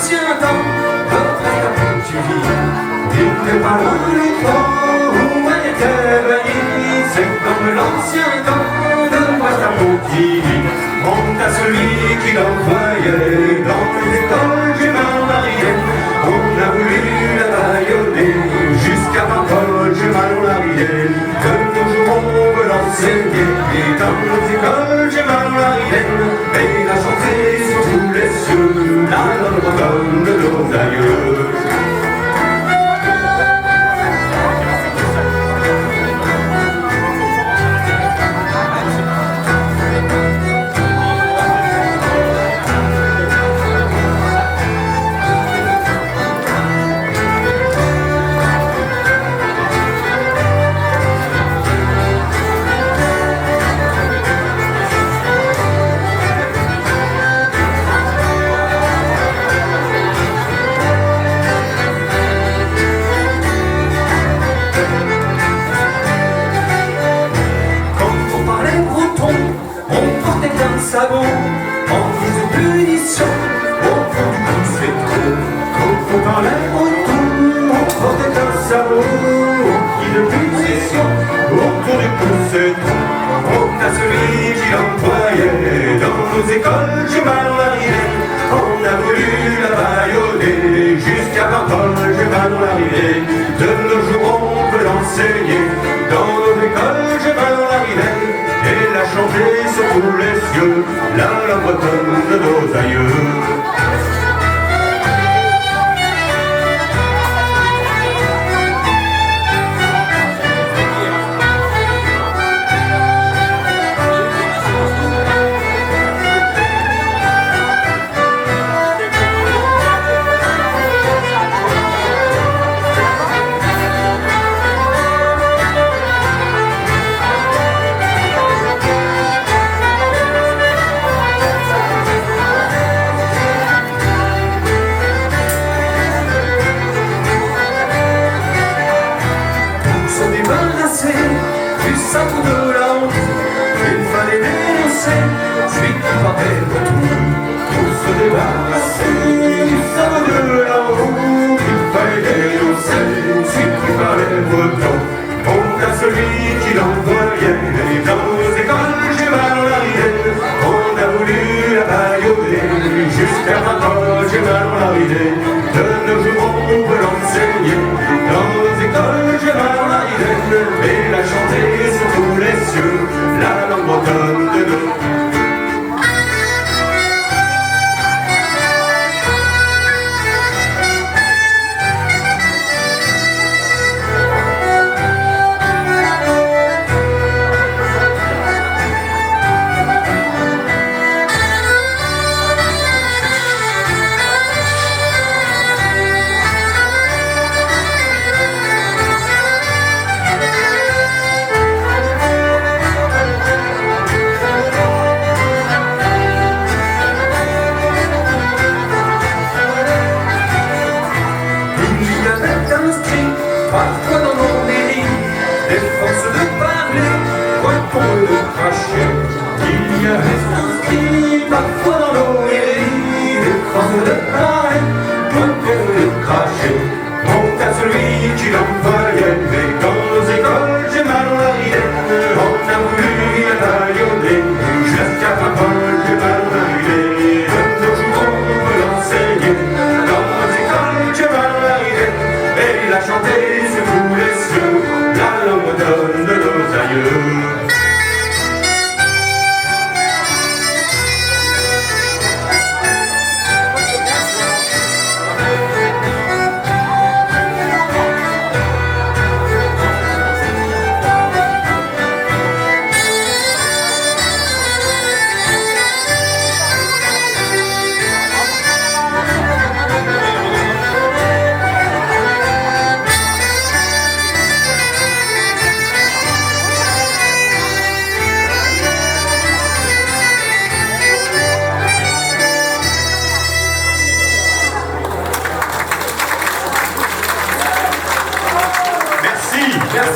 l'ancien temps, notre époque tu vis. Il n'est pas loin le temps où elle était bannie. C'est comme l'ancien temps de Guadeloupe qui vit. Honte à celui qui l'envoyait dans les écoles du Marie. On a voulu la baïonner jusqu'à Paul, je m'en de nos jours on veut l'enseigner. Et dans nos écoles, j'ai mal la rienne, et la chanter sur tous les cieux, la langue bretonne de nos aïeux. Sabot, en guise de punition, au fond du coup c'est trop. Quand on parlait autour, on portait un sabot, en guise de punition, autour du coup c'est trop. On a celui qui l'envoyait dans nos écoles, j'ai mal arrivé. On a voulu la baïonner, jusqu'à Pantol, j'ai mal arrivé. De nos jours on peut l'enseigner, dans nos écoles, j'ai mal arrivé. Et la chanter sur tous les cieux, la langue bretonne de nos aïeux. Du sabre de la honte, il fallait dénoncer celui qui parlait de tout. Pour se débarrasser du sabre de la honte, il fallait dénoncer celui qui parlait de tout. Honte à celui qui l'envoyait dans nos écoles, j'ai mal arrivé. On a voulu la baïonner jusqu'à maintenant, j'ai mal arrivé. De nos jours on peut l'enseigner dans nos écoles, j'ai mal arrivé. Et la chanter sur tous les cieux, la langue bretonne de nos. Parfois dans nos mairies, des forces de parler, point pour le cracher. Il y avait inscrit parfois dans nos mairies, des forces de parler, point pour le cracher. Honte à celui qui l'envoyait, mais dans nos écoles, j'ai mal arrivé. On a voulu la baïonner, jusqu'à Pantol, j'ai mal arrivé. De nos jours, on peut l'enseigner, dans nos écoles, j'ai mal arrivé. Et la chanter sur tous les cieux, la langue bretonne de nos aïeux.